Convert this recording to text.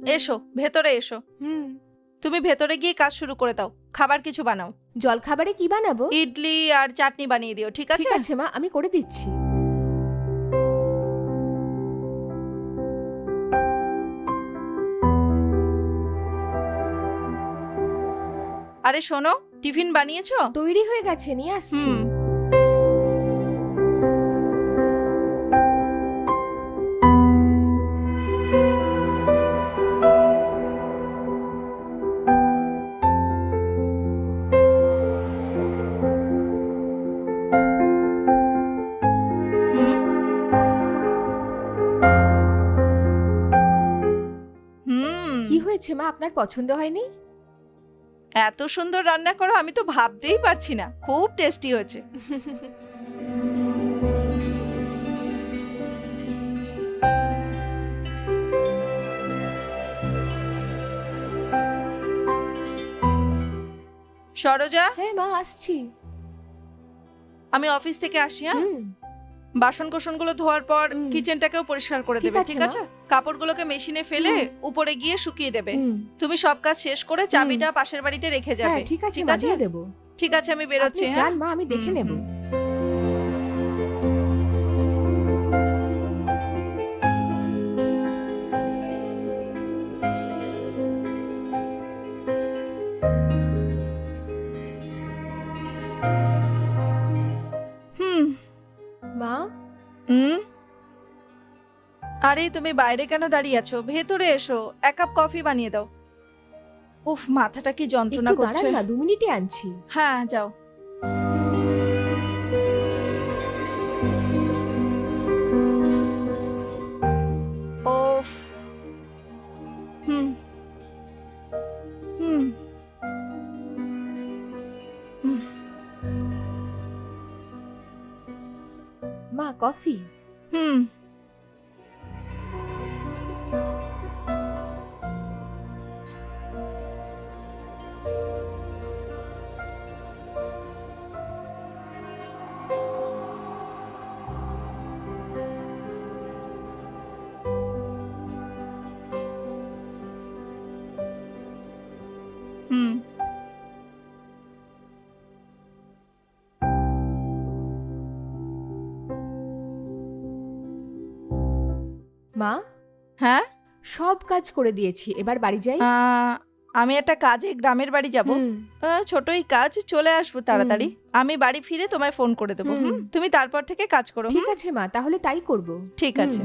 এসো, ভেতরে এসো। তুমি ভেতরে গিয়ে কাজ শুরু করে দাও। খাবার কিছু বানাও। জল খাবারে কি বানাবো? ইডলি আর চাটনি বানিয়ে দিও, ঠিক আছে? ঠিক আছে মা, আমি করে দিচ্ছি। আরে শোনো, টিফিন বানিয়েছো? তৈরি হয়ে গেছে, নিয়ে আসছি। হুম হুম কি হয়েছে মা, আপনার পছন্দ হয়নি? এত সুন্দর রান্না করো, আমি তো ভাবতেই পারছি না। খুব টেস্টি হয়েছে। সরোজা, হ্যাঁ মা, আসছি। আমি অফিস থেকে আসি। হ্যাঁ, হুম, বাসন কোসনগুলো ধোয়ার পর হুম। কিচেনটাকেও পরিষ্কার করে ঠিক দেবে, আছে, ঠিক মা। আছে? কাপড়গুলোকে মেশিনে ফেলে উপরে গিয়ে শুকিয়ে দেবে। তুমি সব কাজ শেষ করে চাবিটা পাশের বাড়িতে রেখে হ্যাঁ যাবে। ঠিক আছে মা, দিয়ে দেবো। ঠিক আছে, আমি আপনি বেরোচ্ছি। যান হ্যাঁ, মা, আমি দেখে হুম, নেব। হুম। হুম মা, হুম আরে তুমি বাইরে কেন দাঁড়িয়ে আছো? ভেতরে এসো, এক কাপ কফি বানিয়ে দাও। উফ, মাথাটা কি যন্ত্রণা একটু করছে। দাঁড়ান মা, 2 মিনিটে আনছি। হ্যাঁ, যাও। ওফ। হুম হুম হুম। মা, কফি। হুম হুম মা, হ্যাঁ, সব কাজ করে দিয়েছি, এবার বাড়ি যাই। আমি একটা কাজে গ্রামের বাড়ি যাব। হুম, ছোটই কাজ, চলে আসবো তাড়াতাড়ি। আমি বাড়ি ফিরে তোমায় ফোন করে দেবো। হুম। তুমি তারপর থেকে কাজ করো। ঠিক আছে মা, তাহলে তাই করব। ঠিক আছে।